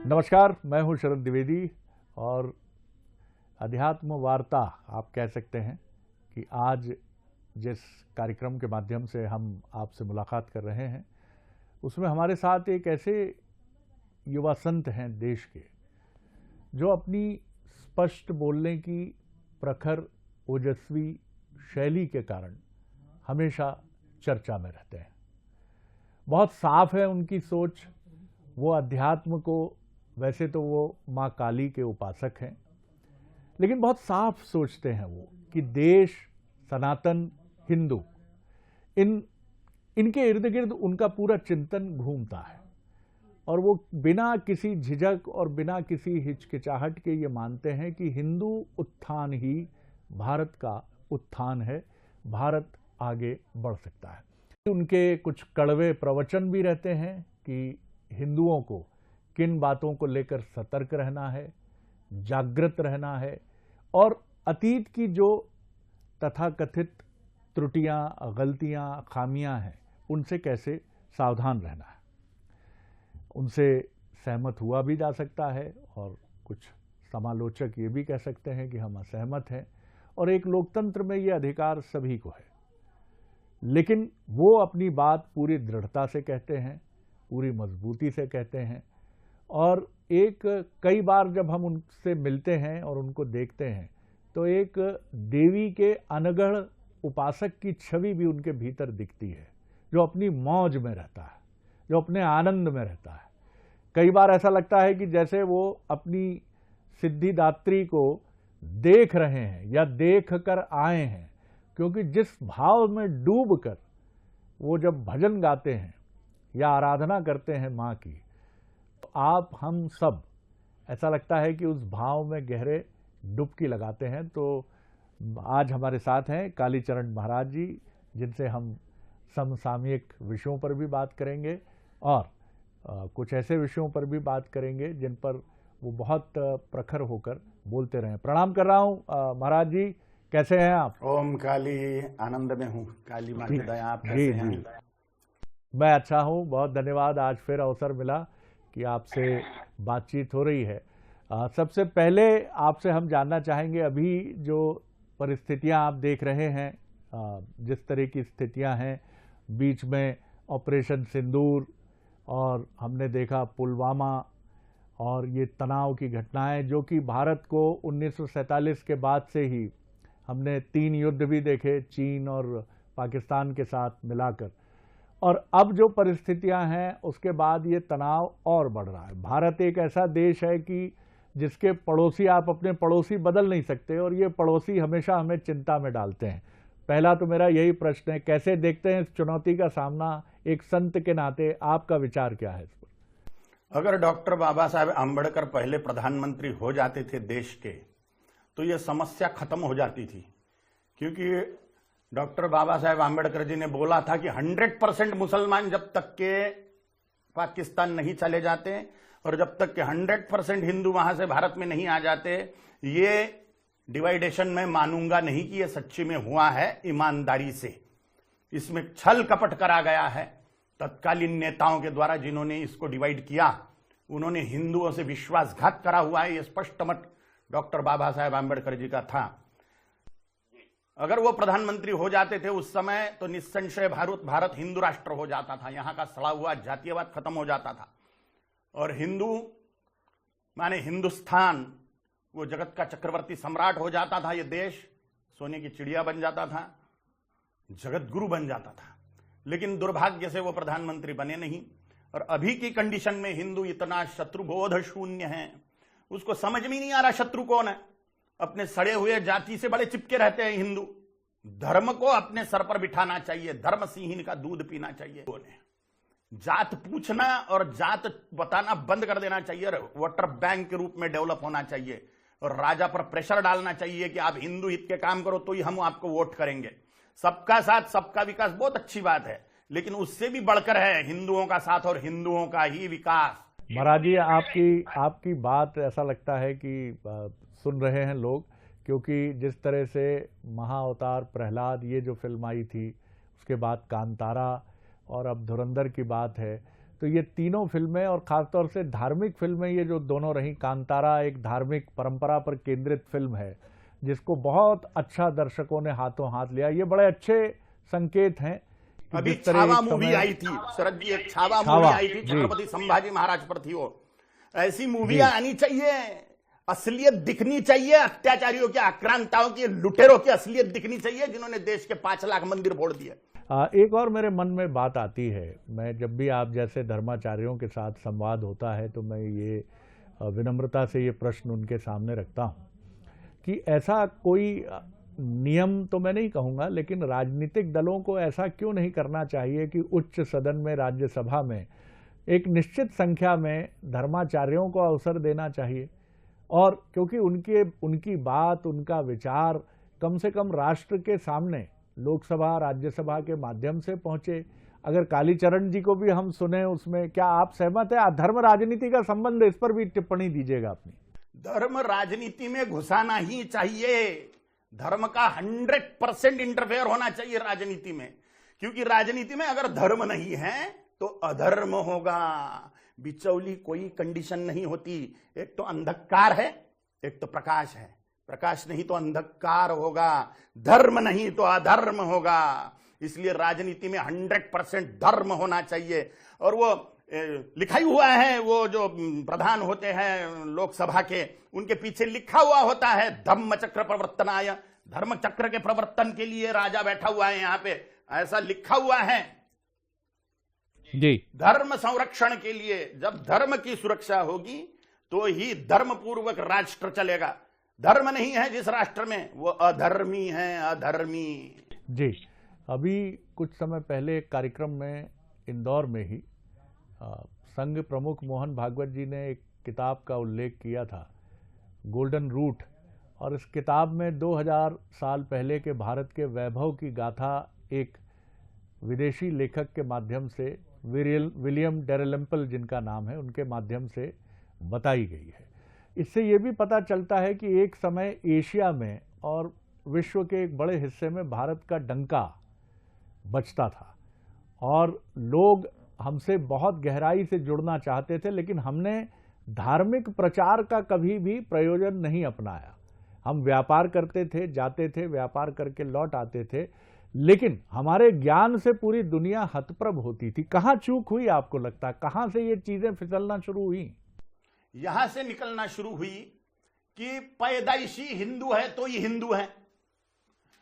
नमस्कार, मैं हूं शरद द्विवेदी और अध्यात्म वार्ता आप कह सकते हैं कि आज जिस कार्यक्रम के माध्यम से हम आपसे मुलाकात कर रहे हैं उसमें हमारे साथ एक ऐसे युवा संत हैं देश के जो अपनी स्पष्ट बोलने की प्रखर ओजस्वी शैली के कारण हमेशा चर्चा में रहते हैं। बहुत साफ है उनकी सोच। वो अध्यात्म को, वैसे तो वो माँ काली के उपासक हैं, लेकिन बहुत साफ सोचते हैं वो कि देश, सनातन, हिंदू, इनके इर्द गिर्द उनका पूरा चिंतन घूमता है और वो बिना किसी झिझक और बिना किसी हिचकिचाहट के ये मानते हैं कि हिंदू उत्थान ही भारत का उत्थान है, भारत आगे बढ़ सकता है। उनके कुछ कड़वे प्रवचन भी रहते हैं कि हिंदुओं को किन बातों को लेकर सतर्क रहना है, जागृत रहना है और अतीत की जो तथाकथित त्रुटियां, गलतियां, खामियां हैं उनसे कैसे सावधान रहना है। उनसे सहमत हुआ भी जा सकता है और कुछ समालोचक ये भी कह सकते हैं कि हम असहमत हैं और एक लोकतंत्र में ये अधिकार सभी को है, लेकिन वो अपनी बात पूरी दृढ़ता से कहते हैं, पूरी मजबूती से कहते हैं और कई बार जब हम उनसे मिलते हैं और उनको देखते हैं तो एक देवी के अनगढ़ उपासक की छवि भी उनके भीतर दिखती है, जो अपनी मौज में रहता है, जो अपने आनंद में रहता है। कई बार ऐसा लगता है कि जैसे वो अपनी सिद्धिदात्री को देख रहे हैं या देख कर आए हैं, क्योंकि जिस भाव में डूबकर वो जब भजन गाते हैं या आराधना करते हैं माँ की, तो आप हम सब ऐसा लगता है कि उस भाव में गहरे डुबकी लगाते हैं। तो आज हमारे साथ हैं कालीचरण महाराज जी, जिनसे हम समसामयिक विषयों पर भी बात करेंगे और कुछ ऐसे विषयों पर भी बात करेंगे जिन पर वो बहुत प्रखर होकर बोलते रहे। प्रणाम कर रहा हूँ महाराज जी, कैसे हैं आप? ओम काली, आनंद में हूँ। काली माँ की दया। आप कैसे हैं? मैं अच्छा हूँ, बहुत धन्यवाद। आज फिर अवसर मिला कि आपसे बातचीत हो रही है। सबसे पहले आपसे हम जानना चाहेंगे, अभी जो परिस्थितियां आप देख रहे हैं, जिस तरह की स्थितियां हैं, बीच में ऑपरेशन सिंदूर और हमने देखा पुलवामा और ये तनाव की घटनाएं जो कि भारत को 1947 के बाद से ही हमने 3 युद्ध भी देखे, चीन और पाकिस्तान के साथ मिलाकर, और अब जो परिस्थितियां हैं उसके बाद ये तनाव और बढ़ रहा है। भारत एक ऐसा देश है कि जिसके पड़ोसी, आप अपने पड़ोसी बदल नहीं सकते और ये पड़ोसी हमेशा हमें चिंता में डालते हैं। पहला तो मेरा यही प्रश्न है, कैसे देखते हैं इस चुनौती का सामना एक संत के नाते? आपका विचार क्या है इस पर? अगर डॉक्टर बाबा साहेब आंबेडकर पहले प्रधानमंत्री हो जाते थे देश के, तो ये समस्या खत्म हो जाती थी, क्योंकि डॉक्टर बाबा साहेब आंबेडकर जी ने बोला था कि 100% मुसलमान जब तक के पाकिस्तान नहीं चले जाते और जब तक के 100% हिंदू वहां से भारत में नहीं आ जाते, ये डिवाइडेशन में मानूंगा नहीं कि ये सच्ची में हुआ है ईमानदारी से। इसमें छल कपट करा गया है तत्कालीन नेताओं के द्वारा, जिन्होंने इसको डिवाइड किया। उन्होंने हिंदुओं से विश्वासघात करा हुआ है, ये स्पष्ट मत डॉक्टर बाबा साहेब आंबेडकर जी का था। अगर वो प्रधानमंत्री हो जाते थे उस समय, तो निस्संशय भारत हिंदू राष्ट्र हो जाता था, यहां का सड़ा हुआ जातीयवाद खत्म हो जाता था और हिंदू माने हिंदुस्तान वो जगत का चक्रवर्ती सम्राट हो जाता था। ये देश सोने की चिड़िया बन जाता था, जगत गुरु बन जाता था। लेकिन दुर्भाग्य से वो प्रधानमंत्री बने नहीं और अभी की कंडीशन में हिंदू इतना शत्रुबोध शून्य है, उसको समझ में नहीं आ रहा शत्रु कौन है। अपने सड़े हुए जाति से बड़े चिपके रहते हैं हिंदू। धर्म को अपने सर पर बिठाना चाहिए, धर्म सिंहीन का दूध पीना चाहिए। जात पूछना और जात बताना बंद कर देना चाहिए, वोटर बैंक के रूप में डेवलप होना चाहिए और राजा पर प्रेशर डालना चाहिए कि आप हिंदू हित के काम करो तो ही हम आपको वोट करेंगे। सबका साथ सबका विकास बहुत अच्छी बात है, लेकिन उससे भी बढ़कर है हिंदुओं का साथ और हिंदुओं का ही विकास। महाराज जी, आपकी बात ऐसा लगता है कि सुन रहे हैं लोग, क्योंकि जिस तरह से महाअवतार प्रहलाद ये जो फिल्म आई थी, उसके बाद कांतारा और अब धुरंधर की बात है, तो ये तीनों फिल्में और खासतौर से धार्मिक फिल्में ये जो दोनों रही, कांतारा एक धार्मिक परंपरा पर केंद्रित फिल्म है जिसको बहुत अच्छा दर्शकों ने हाथों हाथ लिया। ये बड़े अच्छे संकेत हैं। अभी छावा मूवी आई थी शरद जी, एक छावा मूवी आई थी, छत्रपति संभाजी महाराज पर थी वो। ऐसी मूवियां आनी चाहिए, असलियत दिखनी चाहिए, अत्याचारियों की, आक्रांताओं की, लुटेरों की असलियत दिखनी चाहिए जिन्होंने देश के 5 लाख मंदिर फोड़ दिए। एक और मेरे मन में बात आती है, मैं जब भी आप जैसे धर्माचार्यों के साथ संवाद होता है तो मैं ये विनम्रता से ये प्रश्न उनके सामने रखता हूँ कि ऐसा कोई नियम तो मैं नहीं कहूँगा, लेकिन राजनीतिक दलों को ऐसा क्यों नहीं करना चाहिए कि उच्च सदन में, राज्यसभा में एक निश्चित संख्या में धर्माचार्यों को अवसर देना चाहिए, और क्योंकि उनकी बात, उनका विचार कम से कम राष्ट्र के सामने लोकसभा, राज्यसभा के माध्यम से पहुंचे। अगर कालीचरण जी को भी हम सुने उसमें, क्या आप सहमत है? धर्म राजनीति का संबंध, इस पर भी टिप्पणी दीजिएगा अपनी। धर्म राजनीति में घुसाना ही चाहिए, धर्म का 100% इंटरफेयर होना चाहिए राजनीति में, क्योंकि राजनीति में अगर धर्म नहीं है तो अधर्म होगा। बिचौली कोई कंडीशन नहीं होती, एक तो अंधकार है, एक तो प्रकाश है, प्रकाश नहीं तो अंधकार होगा, धर्म नहीं तो अधर्म होगा। इसलिए राजनीति में 100% धर्म होना चाहिए। और वो लिखा ही हुआ है, वो जो प्रधान होते हैं लोकसभा के, उनके पीछे लिखा हुआ होता है धम्म चक्र प्रवर्तनाय, धर्म चक्र के प्रवर्तन के लिए राजा बैठा हुआ है यहाँ पे, ऐसा लिखा हुआ है जी। धर्म संरक्षण के लिए, जब धर्म की सुरक्षा होगी तो ही धर्म पूर्वक राष्ट्र चलेगा। धर्म नहीं है जिस राष्ट्र में, वो अधर्मी है, अधर्मी। जी, अभी कुछ समय पहले एक कार्यक्रम में इंदौर में ही संघ प्रमुख मोहन भागवत जी ने एक किताब का उल्लेख किया था, गोल्डन रूट, और इस किताब में 2000 साल पहले के भारत के वैभव की गाथा एक विदेशी लेखक के माध्यम से, विलियम डेरेलम्पल जिनका नाम है, उनके माध्यम से बताई गई है। इससे ये भी पता चलता है कि एक समय एशिया में और विश्व के एक बड़े हिस्से में भारत का डंका बजता था और लोग हमसे बहुत गहराई से जुड़ना चाहते थे, लेकिन हमने धार्मिक प्रचार का कभी भी प्रयोजन नहीं अपनाया। हम व्यापार करते थे, जाते थे, व्यापार करके लौट आते थे, लेकिन हमारे ज्ञान से पूरी दुनिया हतप्रभ होती थी। कहाँ चूक हुई आपको लगता है? कहाँ से ये चीजें फिसलना शुरू हुई? यहां से निकलना शुरू हुई कि पैदाइशी हिंदू है तो ये हिंदू है,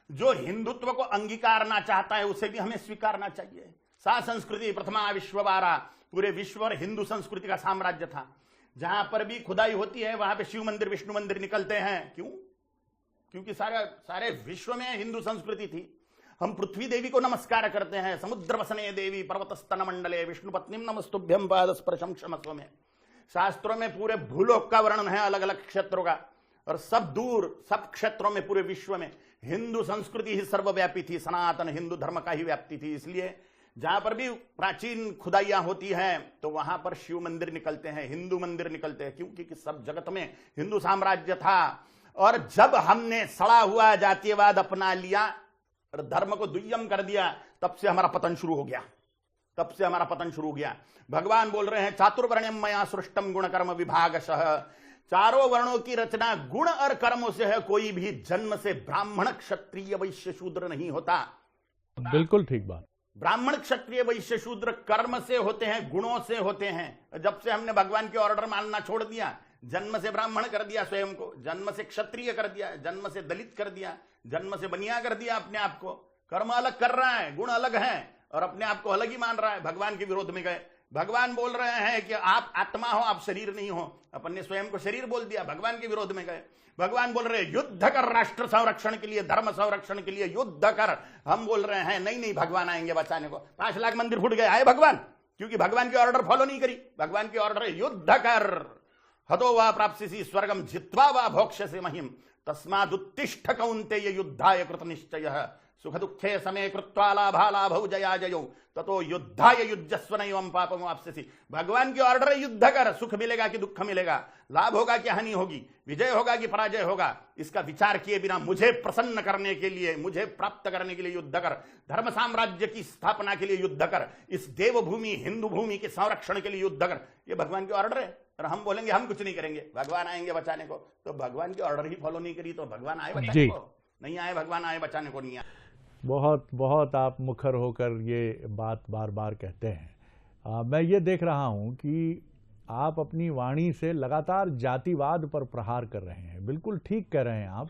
जो हिंदुत्व को अंगीकारना चाहता है उसे भी हमें स्वीकारना चाहिए। सा संस्कृति प्रथमा विश्ववारा, पूरे विश्व और हिंदू संस्कृति का साम्राज्य था। जहां पर भी खुदाई होती है वहां पे शिव मंदिर, विष्णु मंदिर निकलते हैं। क्यों? क्योंकि सारे विश्व में हिंदू संस्कृति थी। हम पृथ्वी देवी को नमस्कार करते हैं, समुद्र वसने देवी पर्वतस्तन मंडले विष्णु पत्नी नमस्तुभ्यं पादस्पर्शम क्षमस्व में। शास्त्रों में पूरे भूलोक का वर्णन है, अलग अलग क्षेत्रों का, और सब दूर सब क्षेत्रों में पूरे विश्व में हिंदू संस्कृति ही सर्वव्यापी थी, सनातन हिंदू धर्म का ही व्याप्ति थी। इसलिए जहां पर भी प्राचीन खुदाइयां होती हैं तो वहां पर शिव मंदिर निकलते हैं, हिंदू मंदिर निकलते हैं, क्योंकि सब जगत में हिंदू साम्राज्य था। और जब हमने सड़ा हुआ जातीयवाद अपना लिया और धर्म को दुय्यम कर दिया, तब से हमारा पतन शुरू हो गया, तब से हमारा पतन शुरू हो गया। भगवान बोल रहे हैं चातुर्वर्ण्यम मया सृष्टम गुण कर्म विभागशः, चारों वर्णों की रचना गुण और कर्मों से है, कोई भी जन्म से ब्राह्मण क्षत्रिय वैश्य शूद्र नहीं होता। बिल्कुल ठीक बात। ब्राह्मण क्षत्रिय वैश्य शूद्र कर्म से होते हैं, गुणों से होते हैं। जब से हमने भगवान के ऑर्डर मानना छोड़ दिया, जन्म से ब्राह्मण कर दिया स्वयं को, जन्म से क्षत्रिय कर दिया, जन्म से दलित कर दिया, जन्म से बनिया कर दिया अपने आप को, कर्म अलग कर रहा है, गुण अलग है, और अपने आप को अलग ही मान रहा है, भगवान के विरोध में गए। भगवान बोल रहे हैं कि आप आत्मा हो, आप शरीर नहीं हो, अपन ने स्वयं को शरीर बोल दिया, भगवान के विरोध में गए। भगवान बोल रहे हैं युद्ध कर राष्ट्र संरक्षण के लिए, धर्म संरक्षण के लिए युद्ध कर। हम बोल रहे हैं नहीं नहीं, भगवान आएंगे बचाने को। 5 लाख मंदिर फूट गए, आए भगवान, क्योंकि भगवान की ऑर्डर फॉलो नहीं करी। भगवान की ऑर्डर है युद्ध कर, हतो वा प्राप्स्यसि स्वर्गम जित्वा वा भोक्ष्यसि महिम तस्मादुत्तिष्ठ कौन्तेय युद्धाय कृतनिश्चयः सुख दुखे समे कृत्वा लाभालाभौ जया जयौ ततो युद्धाय युज्यस्व नैवं पापम वाप्स्यसि। भगवान की ऑर्डर है, युद्ध कर, सुख मिलेगा कि दुख मिलेगा, लाभ होगा कि हानि होगी, विजय होगा कि पराजय होगा, इसका विचार किए बिना मुझे प्रसन्न करने के लिए, मुझे प्राप्त करने के लिए युद्ध कर, धर्म साम्राज्य की स्थापना के लिए युद्ध कर, इस देवभूमि हिंदू भूमि के संरक्षण के लिए युद्ध कर, ये भगवान की ऑर्डर है। और हम बोलेंगे हम कुछ नहीं करेंगे, भगवान आएंगे बचाने को, तो भगवान की ऑर्डर ही फॉलो नहीं करी तो भगवान आए बचाने को नहीं आए, भगवान आए बचाने को नहीं आए। बहुत बहुत आप मुखर होकर ये बात बार बार कहते हैं। मैं ये देख रहा हूँ कि आप अपनी वाणी से लगातार जातिवाद पर प्रहार कर रहे हैं। बिल्कुल ठीक कह रहे हैं आप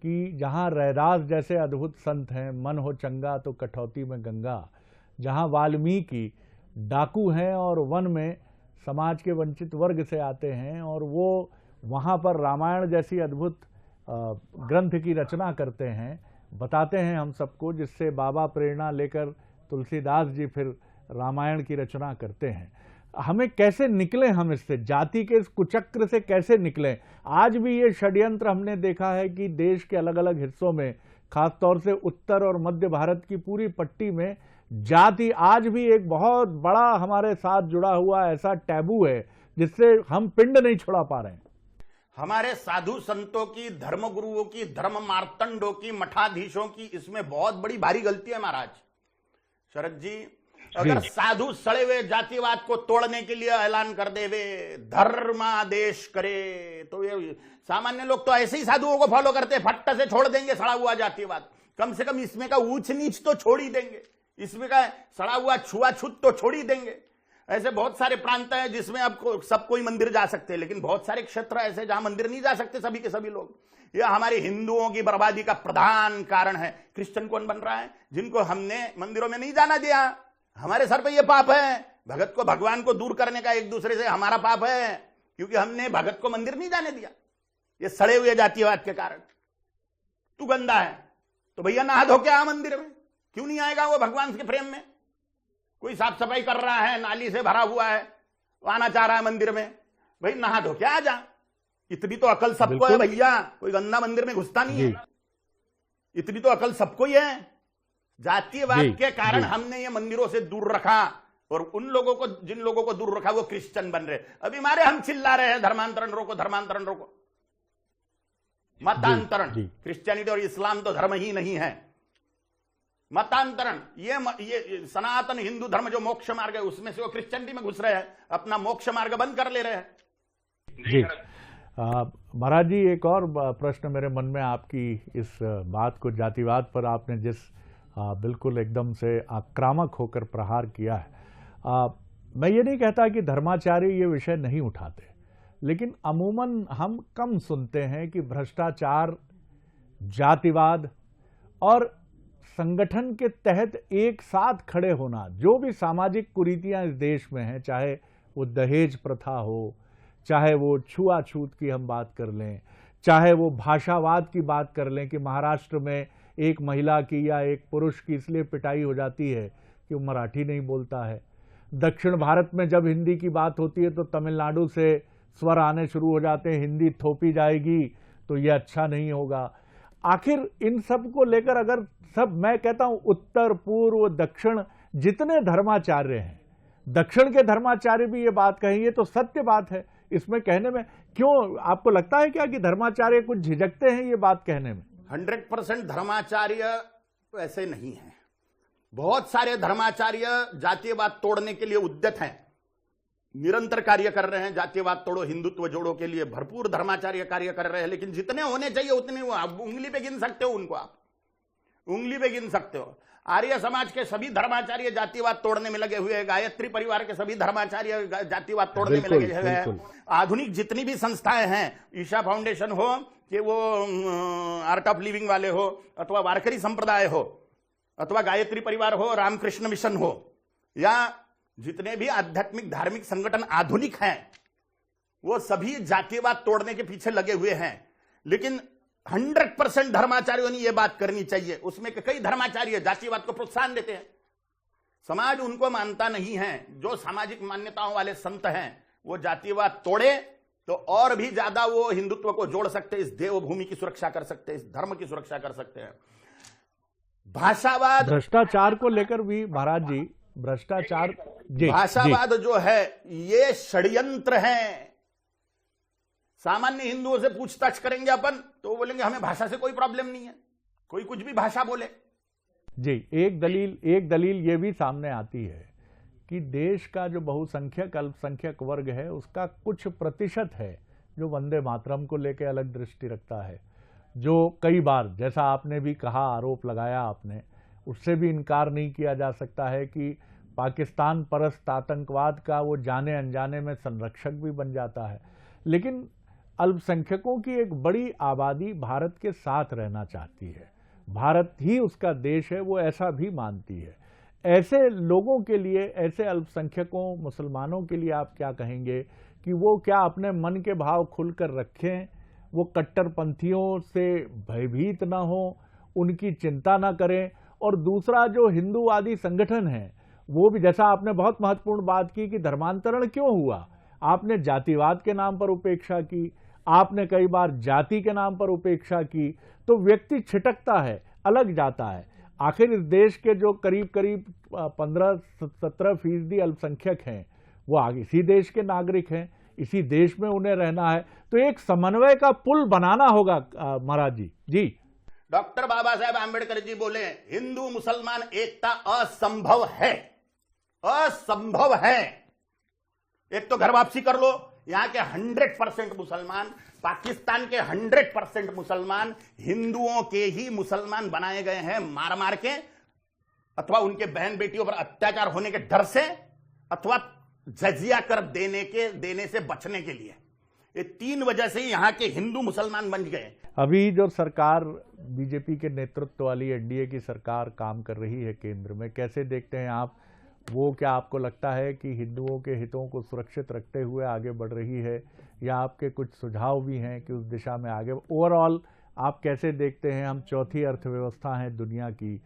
कि जहाँ रैदास जैसे अद्भुत संत हैं, मन हो चंगा तो कठौती में गंगा, जहाँ वाल्मीकि डाकू हैं और वन में समाज के वंचित वर्ग से आते हैं और वो वहाँ पर रामायण जैसी अद्भुत ग्रंथ की रचना करते हैं, बताते हैं हम सबको, जिससे बाबा प्रेरणा लेकर तुलसीदास जी फिर रामायण की रचना करते हैं। हमें कैसे निकलें, हम इससे, जाति के इस कुचक्र से कैसे निकलें? आज भी ये षड्यंत्र हमने देखा है कि देश के अलग अलग हिस्सों में, खासतौर से उत्तर और मध्य भारत की पूरी पट्टी में, जाति आज भी एक बहुत बड़ा हमारे साथ जुड़ा हुआ ऐसा टैबू है जिससे हम पिंड नहीं छुड़ा पा रहे हैं। हमारे साधु संतों की, धर्म गुरुओं की, धर्म मार्तंडों की, मठाधीशों की इसमें बहुत बड़ी भारी गलती है महाराज। शरद जी, अगर साधु सड़े हुए जातिवाद को तोड़ने के लिए ऐलान कर दे वे धर्मादेश करे, तो ये सामान्य लोग तो ऐसे ही साधुओं को फॉलो करते, फट्ट से छोड़ देंगे सड़ा हुआ जातिवाद। कम से कम इसमें का ऊंच नीच तो छोड़ ही देंगे, इसमें का सड़ा हुआ छुआछूत तो छोड़ ही देंगे। ऐसे बहुत सारे प्रांत हैं जिसमें अब सब कोई मंदिर जा सकते हैं, लेकिन बहुत सारे क्षेत्र ऐसे जहां मंदिर नहीं जा सकते सभी के सभी लोग। यह हमारे हिंदुओं की बर्बादी का प्रधान कारण है। क्रिश्चियन कौन बन रहा है? जिनको हमने मंदिरों में नहीं जाना दिया, हमारे सर पे यह पाप है। भगत को, भगवान को दूर करने का एक दूसरे से हमारा पाप है, क्योंकि हमने भगत को मंदिर नहीं जाने दिया, ये सड़े हुए जातिवाद के कारण। तू गंदा है तो भैया नहा धो के आ मंदिर में, क्यों नहीं आएगा वो भगवान के प्रेम में? कोई साफ सफाई कर रहा है, नाली से भरा हुआ है, वो आना चाह रहा है मंदिर में, भाई नहा धो के आ जा। इतनी तो अकल सबको है भैया, कोई गंदा मंदिर में घुसता नहीं है, इतनी तो अकल सबको ही है। जातिवाद के कारण हमने ये मंदिरों से दूर रखा, और उन लोगों को, जिन लोगों को दूर रखा वो क्रिश्चियन बन रहे। अभी हमारे हम चिल्ला रहे हैं धर्मांतरण रोको, धर्मांतरण रोको, मतांतरण। क्रिश्चियनिटी और इस्लाम तो धर्म ही नहीं है, मतांतरण। ये सनातन हिंदू धर्म जो मोक्ष मार्ग है उसमें से वो क्रिश्चियनिटी में घुस रहे हैं, अपना मोक्ष मार्ग बंद कर ले रहे हैं। जी महाराज जी, एक और प्रश्न मेरे मन में आपकी इस बात को, जातिवाद पर आपने जिस बिल्कुल एकदम से आक्रामक होकर प्रहार किया है, मैं ये नहीं कहता कि धर्माचार्य ये विषय नहीं उठाते, लेकिन अमूमन हम कम सुनते हैं कि भ्रष्टाचार, जातिवाद और संगठन के तहत एक साथ खड़े होना, जो भी सामाजिक कुरीतियां इस देश में हैं, चाहे वो दहेज प्रथा हो, चाहे वो छुआछूत की हम बात कर लें, चाहे वो भाषावाद की बात कर लें कि महाराष्ट्र में एक महिला की या एक पुरुष की इसलिए पिटाई हो जाती है कि वो मराठी नहीं बोलता है। दक्षिण भारत में जब हिंदी की बात होती है तो तमिलनाडु से स्वर आने शुरू हो जाते हैं, हिंदी थोपी जाएगी तो ये अच्छा नहीं होगा। आखिर इन सब को लेकर अगर सब, मैं कहता हूं उत्तर पूर्व दक्षिण जितने धर्माचार्य हैं, दक्षिण के धर्माचार्य भी ये बात कहेंगे तो सत्य बात है। इसमें कहने में क्यों आपको लगता है क्या कि धर्माचार्य कुछ झिझकते हैं ये बात कहने में? 100% धर्माचार्य ऐसे नहीं है। बहुत सारे धर्माचार्य जातीयवाद तोड़ने के लिए उद्यत हैं, निरंतर कार्य कर रहे हैं। जातीयवाद तोड़ो, हिंदुत्व जोड़ो के लिए भरपूर धर्माचार्य कार्य कर रहे हैं, लेकिन जितने होने चाहिए उतने वो आप उंगली पे गिन सकते हो, उनको आप उंगली पे गिन सकते हो। आर्य समाज के सभी धर्माचार्य जातिवाद तोड़ने में लगे हुए हैं, गायत्री परिवार के सभी धर्माचार्य जातिवाद तोड़ने में लगे हुए हैं। आधुनिक जितनी भी संस्थाएं हैं, ईशा फाउंडेशन हो कि वो आर्ट ऑफ लिविंग वाले हो, अथवा वारकरी संप्रदाय हो, अथवा गायत्री परिवार हो, रामकृष्ण मिशन हो, या जितने भी आध्यात्मिक धार्मिक संगठन आधुनिक हैं, वो सभी जातिवाद तोड़ने के पीछे लगे हुए हैं। लेकिन 100% धर्माचार्यों ने यह बात करनी चाहिए। उसमें कई धर्माचार्य जातिवाद को प्रोत्साहन देते हैं, समाज उनको मानता नहीं है। जो सामाजिक मान्यताओं वाले संत हैं वो जातिवाद तोड़े तो और भी ज्यादा वो हिंदुत्व को जोड़ सकते हैं, इस देवभूमि की सुरक्षा कर सकते हैं, इस धर्म की सुरक्षा कर सकते हैं। भाषावाद, भ्रष्टाचार को लेकर भी महाराज जी, भ्रष्टाचार, जी भाषावाद जो है ये षड्यंत्र है। सामान्य हिंदुओं से पूछताछ करेंगे अपन तो वो बोलेंगे हमें भाषा से कोई प्रॉब्लम नहीं है, कोई कुछ भी भाषा बोले। जी, एक दलील ये भी सामने आती है कि देश का जो बहुसंख्यक अल्पसंख्यक वर्ग है उसका कुछ प्रतिशत है जो वंदे मातरम को लेकर अलग दृष्टि रखता है, जो कई बार, जैसा आपने भी कहा, आरोप लगाया आपने, उससे भी इनकार नहीं किया जा सकता है कि पाकिस्तान परस्त आतंकवाद का वो जाने अनजाने में संरक्षक भी बन जाता है। लेकिन अल्पसंख्यकों की एक बड़ी आबादी भारत के साथ रहना चाहती है, भारत ही उसका देश है, वो ऐसा भी मानती है। ऐसे लोगों के लिए, ऐसे अल्पसंख्यकों मुसलमानों के लिए आप क्या कहेंगे कि वो क्या अपने मन के भाव खुलकर रखें, वो कट्टरपंथियों से भयभीत ना हो, उनकी चिंता ना करें? और दूसरा, जो हिंदूवादी संगठन है वो भी, जैसा आपने बहुत महत्वपूर्ण बात की कि धर्मांतरण क्यों हुआ, आपने जातिवाद के नाम पर उपेक्षा की, आपने कई बार जाति के नाम पर उपेक्षा की, तो व्यक्ति छिटकता है, अलग जाता है। आखिर इस देश के जो करीब 15-17% अल्पसंख्यक हैं वो आगे इसी देश के नागरिक हैं, इसी देश में उन्हें रहना है, तो एक समन्वय का पुल बनाना होगा महाराज जी। जी, डॉक्टर बाबा साहेब आंबेडकर जी बोले हिंदू मुसलमान एकता असंभव है, असंभव है। एक तो घर वापसी कर लो, यहां के 100% मुसलमान, पाकिस्तान के 100% मुसलमान हिंदुओं के ही मुसलमान बनाए गए हैं, मार मार के, अथवा उनके बहन बेटियों पर अत्याचार होने के डर से, अथवा जजिया कर देने से बचने के लिए। ये 3 वजह से यहां के हिंदू मुसलमान बन गए। अभी जो सरकार, बीजेपी के नेतृत्व वाली एनडीए की सरकार काम कर रही है केंद्र में, कैसे देखते हैं आप वो? क्या आपको लगता है कि हिंदुओं के हितों को सुरक्षित रखते हुए आगे बढ़ रही है, या आपके कुछ सुझाव भी हैं कि उस दिशा में आगे? ओवरऑल आप कैसे देखते हैं? हम चौथी अर्थव्यवस्था हैं दुनिया की,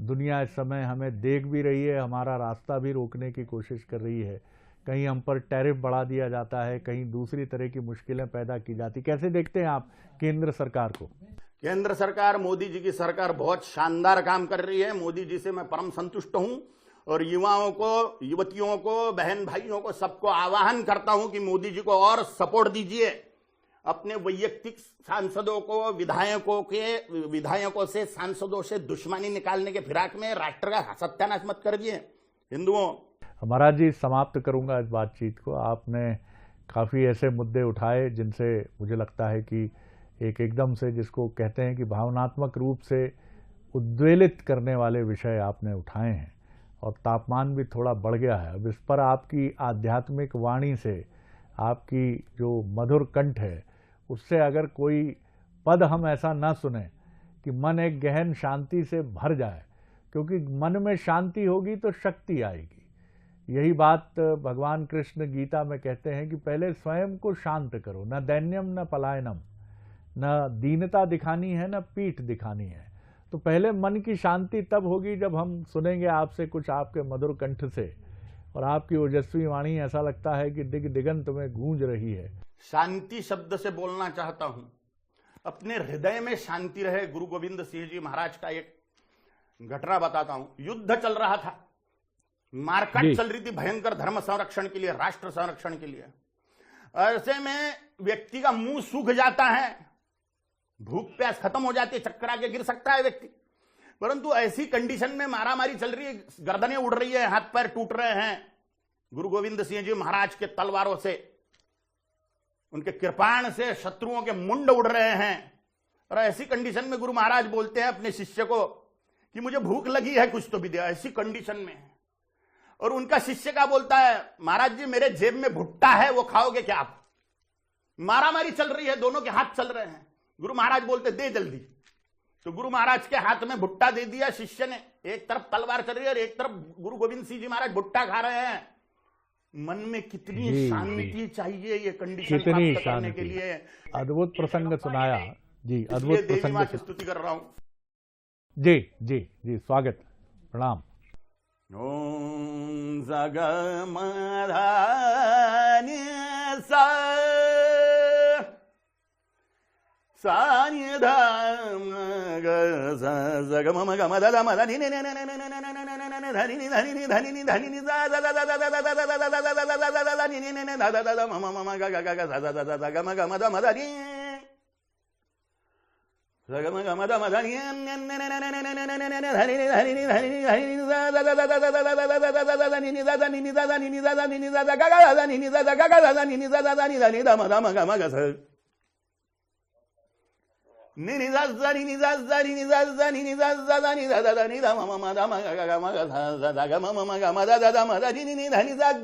दुनिया इस समय हमें देख भी रही है, हमारा रास्ता भी रोकने की कोशिश कर रही है, कहीं हम पर टैरिफ बढ़ा दिया जाता है, कहीं दूसरी तरह की मुश्किलें पैदा की जाती। कैसे देखते हैं आप केंद्र सरकार को? केंद्र सरकार, मोदी जी की सरकार बहुत शानदार काम कर रही है। मोदी जी से मैं परम संतुष्ट हूं और युवाओं को, युवतियों को, बहन भाइयों को, सबको आह्वान करता हूं कि मोदी जी को और सपोर्ट दीजिए। अपने वैयक्तिक सांसदों को, विधायकों से, सांसदों से दुश्मनी निकालने के फिराक में राष्ट्र का सत्यानाश मत कर दिए हिंदुओं। महाराज जी, समाप्त करूंगा इस बातचीत को। आपने काफ़ी ऐसे मुद्दे उठाए जिनसे मुझे लगता है कि एकदम से, जिसको कहते हैं कि भावनात्मक रूप से उद्वेलित करने वाले विषय आपने उठाए हैं, और तापमान भी थोड़ा बढ़ गया है। अब इस पर आपकी आध्यात्मिक वाणी से, आपकी जो मधुर कंठ है, उससे अगर कोई पद हम ऐसा ना सुने कि मन एक गहन शांति से भर जाए, क्योंकि मन में शांति होगी तो शक्ति आएगी। यही बात भगवान कृष्ण गीता में कहते हैं कि पहले स्वयं को शांत करो, न दैन्यम न पलायनम, न दीनता दिखानी है न पीठ दिखानी है। तो पहले मन की शांति तब होगी जब हम सुनेंगे आपसे कुछ, आपके मधुर कंठ से, और आपकी ओजस्वी वाणी ऐसा लगता है कि दिग दिगंत में गूंज रही है। शांति शब्द से बोलना चाहता हूं, अपने हृदय में शांति रहे। गुरु गोविंद सिंह जी महाराज का एक घटना बताता हूं। युद्ध चल रहा था, मारकाट चल रही थी भयंकर, धर्म संरक्षण के लिए, राष्ट्र संरक्षण के लिए। ऐसे में व्यक्ति का मुंह सूख जाता है, भूख प्यास खत्म हो जाती है, चक्कर आके गिर सकता है व्यक्ति। परंतु ऐसी कंडीशन में मारामारी चल रही है, गर्दनें उड़ रही है, हाथ पैर टूट रहे हैं। गुरु गोविंद सिंह जी महाराज के तलवारों से, उनके कृपाण से शत्रुओं के मुंड उड़ रहे हैं। और ऐसी कंडीशन में गुरु महाराज बोलते हैं अपने शिष्य को कि मुझे भूख लगी है, कुछ तो भी दे। ऐसी कंडीशन में, और उनका शिष्य का बोलता है, महाराज जी मेरे जेब में भुट्टा है, वो खाओगे क्या आप? मारामारी चल रही है, दोनों के हाथ चल रहे हैं। गुरु महाराज बोलते दे जल्दी। तो गुरु महाराज के हाथ में भुट्टा दे दिया शिष्य ने। एक तरफ तलवार चल रही है और एक तरफ गुरु गोविंद सिंह जी महाराज भुट्टा खा रहे हैं। मन में कितनी शांति चाहिए ये कंडीशन प्राप्त करने के लिए। अद्भुत प्रसंग सुनाया जी, अद्भुत प्रसंग की स्तुति कर रहा हूं। जी जी जी, स्वागत, प्रणाम। ओम जगमधानि सा सानि धा म ग सा स ग म ग म द द म द नि नि नि नि नि नि नि नि नि धनि नि धनि नि धनि नि धनि नि दा दा दा दा दा दा दा दा दा दा दा दा दा नि नि नि दा दा दा दा म म म ग ग ग ग सा सा सा सा ग म द म द नि सा ग म ग म द म द नि नि नि नि नि नि नि नि नि धनि नि धनि नि धनि नि धनि नि दा दा दा दा दा दा दा दा दा दा दा दा नि नि दा दा नि नि दा दा नि नि दा दा नि नि दा दा ग ग दा नि नि दा दा ग ग दा नि नि दा दा दा नि दा नि दा म ग म ग सा ni ni za za ni ni za za ni ni za za ni ni za za da ni da da da ni da ma ma da ma ga ga ma ga za da ga ma ma ga ma da da da ma da ni ni da ni za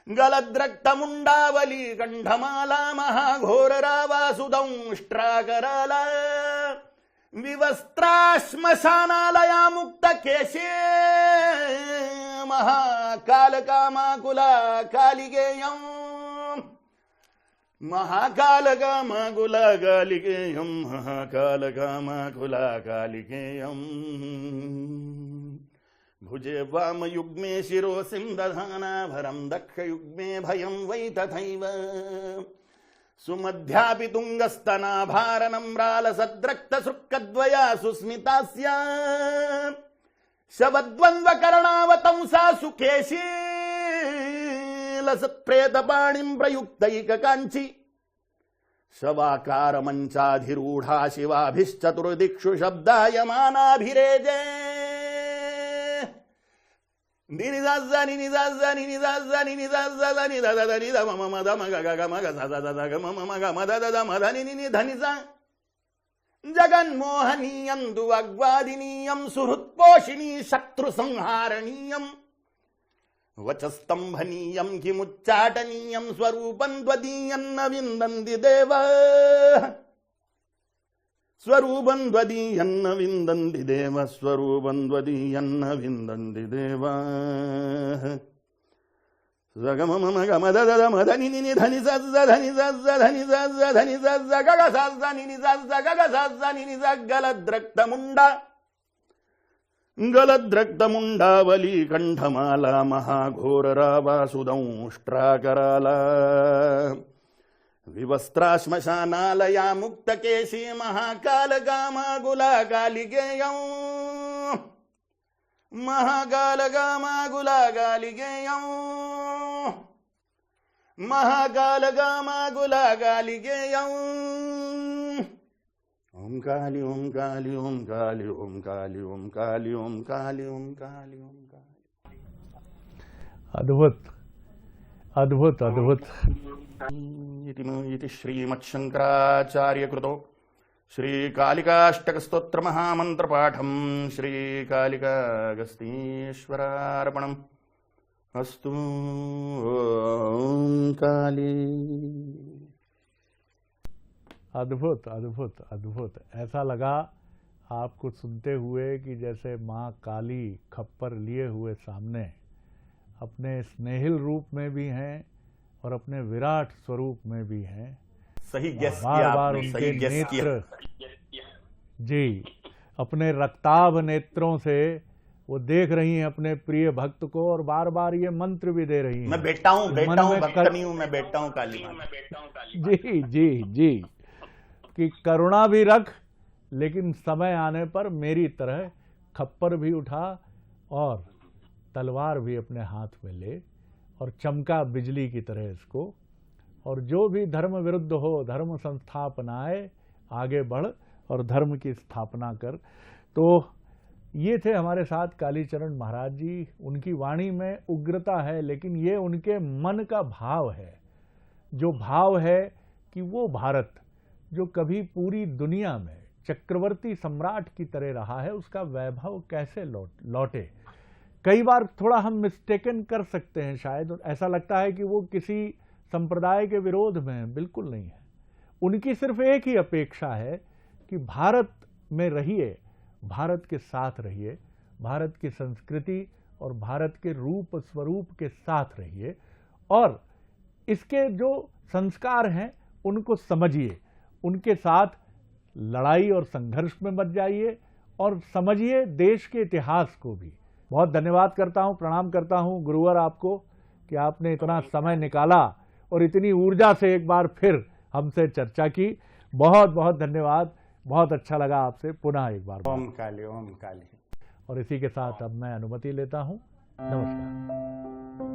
गलद्रक्तमुंडावली कंठमाला महाघोर रावासुदंष्ट्राकराला विवस्त्रा श्मशानालया मुक्त केशे महाकालकामाकुला कालिकेयं महाकालकामाकुला कालिकेयं महाकालकामाकुला कालिकेयं भुजे वामयुग्मे शिरोसिं दधानाभरं दक्षयुग्मे भयं वै तथैव सुमध्यापि तुङ्गस्तनाभारनम्रालसद्रक्तसृक्कद्वया सुस्मितास्य शवद्वन्द्वकर्णावतंसा Sukeshi लसत्प्रेतपाणिं प्रयुक्तैककाञ्ची शवाकारमञ्चाधिरूढा शिवाभिश्चतुर्दिक्षु शब्दायमानाभिरेजे Dini zaza nini zaza nini zaza nini zaza nini da da da ni da ma ma da ma ga ga ma ga za za za ga ma ma ga ma da da da ma da ni ni dhani za जगन्मोहनीयं दुवाग्वादिनीयं सुहृत्पोषिणी शत्रु संहारणीयं वचस्तंभनीयं किमुच्चाटनीयं स्वरूपं त्वदीयं न विन्दन्ति देवा स्वरूपं त्वदीयं न विन्दन्ति देव स्वरूपं त्वदीयं न विन्दन्ति देवा Zaga mama maga mada da mada ni ni dhani zazza dhani zazza dhani zazza dhani zazza gaga zazza ni ni zazza gaga zazza ni ni galadraktamunda vali kanthamala महाघोर रावासुदंष्ट्राकराला विवस्त्रा श्मशानालया मुक्तकेशी महाकालकामाकुला कालिकेयं महाकालकामाकुला कालिकेयं महाकालकामाकुला कालिकेयं ओम काली ओम काली ओम काली ओम काली ओम काली ओम काली ओम काली ओम काली। अद्भुत अद्भुत अद्भुत। इति श्रीमच्छंकराचार्य कृतो श्रीकालिकाष्टकस्तोत्र महामंत्रपाठं श्रीकालिकागस्तीश्वरार्पणम् अस्तु। ओम काली। अद्भुत अद्भुत अद्भुत। ऐसा लगा आपको सुनते हुए कि जैसे माँ काली खप्पर लिए हुए सामने अपने स्नेहिल रूप में भी हैं और अपने विराट स्वरूप में भी हैं। सही गेस किया बार बार आपने, उनके सही गेस नेत्र किया। जी अपने रक्ताभ नेत्रों से वो देख रही हैं अपने प्रिय भक्त को और बार बार ये मंत्र भी दे रही हैं। मैं बेटा हूँ भक्त नहीं हूँ, मैं बेटा हूँ काली माँ। जी जी जी कि करुणा भी रख लेकिन समय आने पर मेरी तरह खप्पर भी उठा और तलवार भी अपने हाथ में ले और चमका बिजली की तरह इसको, और जो भी धर्म विरुद्ध हो धर्म संस्थापनाए आगे बढ़ और धर्म की स्थापना कर। तो ये थे हमारे साथ कालीचरण महाराज जी। उनकी वाणी में उग्रता है लेकिन ये उनके मन का भाव है, जो भाव है कि वो भारत जो कभी पूरी दुनिया में चक्रवर्ती सम्राट की तरह रहा है उसका वैभव कैसे लौटे। कई बार थोड़ा हम मिस्टेकन कर सकते हैं शायद, ऐसा लगता है कि वो किसी संप्रदाय के विरोध में, बिल्कुल नहीं है। उनकी सिर्फ एक ही अपेक्षा है कि भारत में रहिए, भारत के साथ रहिए, भारत की संस्कृति और भारत के रूप स्वरूप के साथ रहिए और इसके जो संस्कार हैं उनको समझिए, उनके साथ लड़ाई और संघर्ष में मत जाइए और समझिए देश के इतिहास को भी। बहुत धन्यवाद करता हूं, प्रणाम करता हूं गुरुवर आपको कि आपने इतना समय निकाला और इतनी ऊर्जा से एक बार फिर हमसे चर्चा की। बहुत बहुत धन्यवाद, बहुत अच्छा लगा आपसे पुनः एक बार। ओम काली, ओम काली। और इसी के साथ अब मैं अनुमति लेता हूं। नमस्कार।